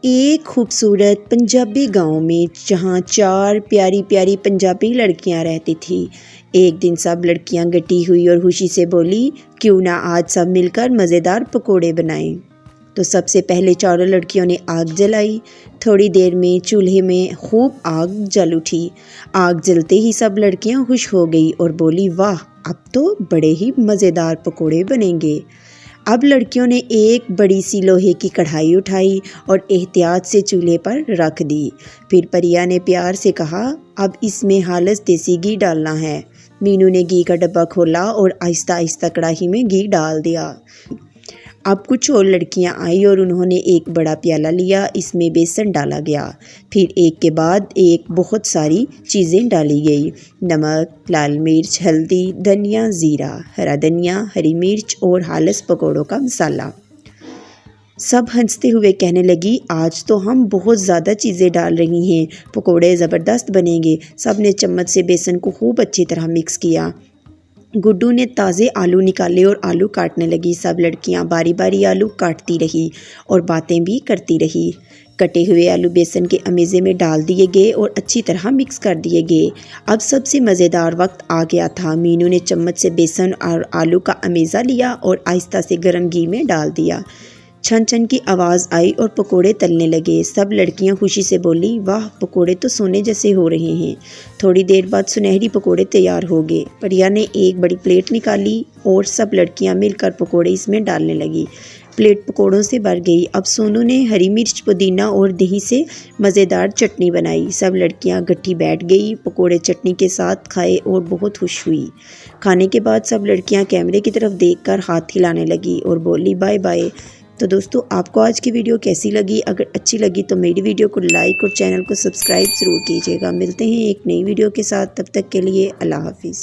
एक खूबसूरत पंजाबी गांव में जहां 4 प्यारी प्यारी पंजाबी लड़कियां रहती थी। एक दिन सब लड़कियां गटी हुई और खुशी से बोली, क्यों ना आज सब मिलकर मज़ेदार पकोड़े बनाएं। तो सबसे पहले चारों लड़कियों ने आग जलाई। थोड़ी देर में चूल्हे में खूब आग जल उठी। आग जलते ही सब लड़कियां खुश हो गई और बोली, वाह, अब तो बड़े ही मज़ेदार पकोड़े बनेंगे। अब लड़कियों ने एक बड़ी सी लोहे की कढ़ाई उठाई और एहतियात से चूल्हे पर रख दी। फिर परिया ने प्यार से कहा, अब इसमें हालस देसी घी डालना है। मीनू ने घी का डब्बा खोला और आहिस्ता आहिस्ता कढ़ाई में घी डाल दिया। अब कुछ और लड़कियां आई और उन्होंने एक बड़ा प्याला लिया, इसमें बेसन डाला गया। फिर एक के बाद एक बहुत सारी चीज़ें डाली गई। नमक, लाल मिर्च, हल्दी, धनिया, ज़ीरा, हरा धनिया, हरी मिर्च और हालस पकौड़ों का मसाला। सब हंसते हुए कहने लगी, आज तो हम बहुत ज़्यादा चीज़ें डाल रही हैं, पकौड़े ज़बरदस्त बनेंगे। सब ने चम्मच से बेसन को खूब अच्छी तरह मिक्स किया। गुड्डू ने ताज़े आलू निकाले और आलू काटने लगी। सब लड़कियां बारी बारी आलू काटती रही और बातें भी करती रही। कटे हुए आलू बेसन के अमेज़े में डाल दिए गए और अच्छी तरह मिक्स कर दिए गए। अब सबसे मज़ेदार वक्त आ गया था। मीनू ने चम्मच से बेसन और आलू का अमेज़ा लिया और आहिस्ता से गर्म घी में डाल दिया। छन छन की आवाज़ आई और पकोड़े तलने लगे। सब लड़कियां खुशी से बोली, वाह, पकोड़े तो सोने जैसे हो रहे हैं। थोड़ी देर बाद सुनहरी पकोड़े तैयार हो गए। परिया ने एक बड़ी प्लेट निकाली और सब लड़कियां मिलकर पकोड़े इसमें डालने लगी। प्लेट पकोड़ों से भर गई। अब सोनू ने हरी मिर्च, पुदीना और दही से मज़ेदार चटनी बनाई। सब लड़कियां गट्ठी बैठ गई, पकोड़े चटनी के साथ खाए और बहुत खुश हुई। खाने के बाद सब लड़कियां कैमरे की तरफ देखकर हाथ हिलाने लगी और बोली, बाय बाय। तो दोस्तों, आपको आज की वीडियो कैसी लगी? अगर अच्छी लगी तो मेरी वीडियो को लाइक और चैनल को सब्सक्राइब ज़रूर कीजिएगा। मिलते हैं एक नई वीडियो के साथ, तब तक के लिए अल्लाह हाफिज़।